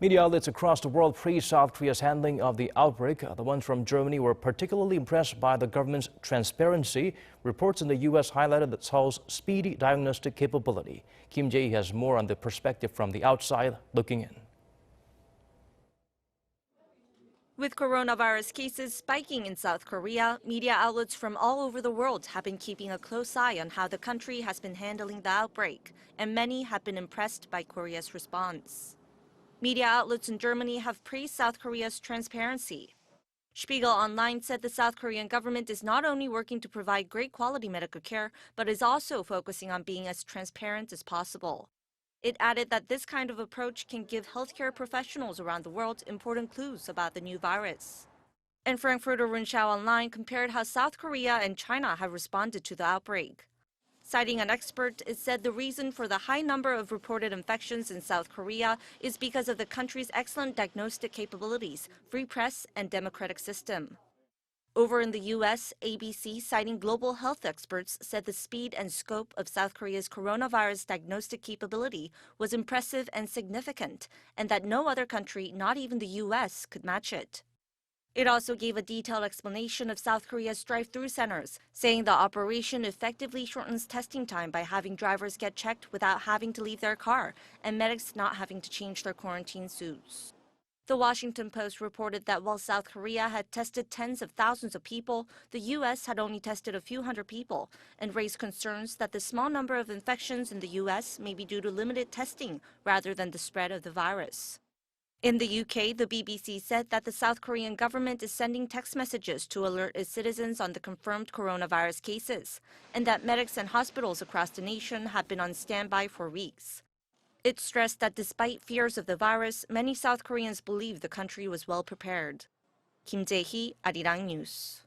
Media outlets across the world praise South Korea's handling of the outbreak. The ones from Germany were particularly impressed by the government's transparency. Reports in the U.S. highlighted the Seoul's speedy diagnostic capability. Jae-hee has more on the perspective from the outside looking in. With coronavirus cases spiking in South Korea, media outlets from all over the world have been keeping a close eye on how the country has been handling the outbreak, and many have been impressed by Korea's response. Media outlets in Germany have praised South Korea's transparency. Spiegel Online said the South Korean government is not only working to provide great quality medical care, but is also focusing on being as transparent as possible. It added that this kind of approach can give healthcare professionals around the world important clues about the new virus. And Frankfurter Rundschau Online compared how South Korea and China have responded to the outbreak. Citing an expert, it said the reason for the high number of reported infections in South Korea is because of the country's excellent diagnostic capabilities, free press, and democratic system. Over in the U.S., ABC, citing global health experts, said the speed and scope of South Korea's coronavirus diagnostic capability was impressive and significant, and that no other country, not even the U.S., could match it. It also gave a detailed explanation of South Korea's drive-through centers, saying the operation effectively shortens testing time by having drivers get checked without having to leave their car, and medics not having to change their quarantine suits. The Washington Post reported that while South Korea had tested tens of thousands of people, the U.S. had only tested a few hundred people, and raised concerns that the small number of infections in the U.S. may be due to limited testing rather than the spread of the virus. In the UK, the BBC said that the South Korean government is sending text messages to alert its citizens on the confirmed coronavirus cases, and that medics and hospitals across the nation have been on standby for weeks. It stressed that despite fears of the virus, many South Koreans believe the country was well prepared. Jae-hee, Arirang News.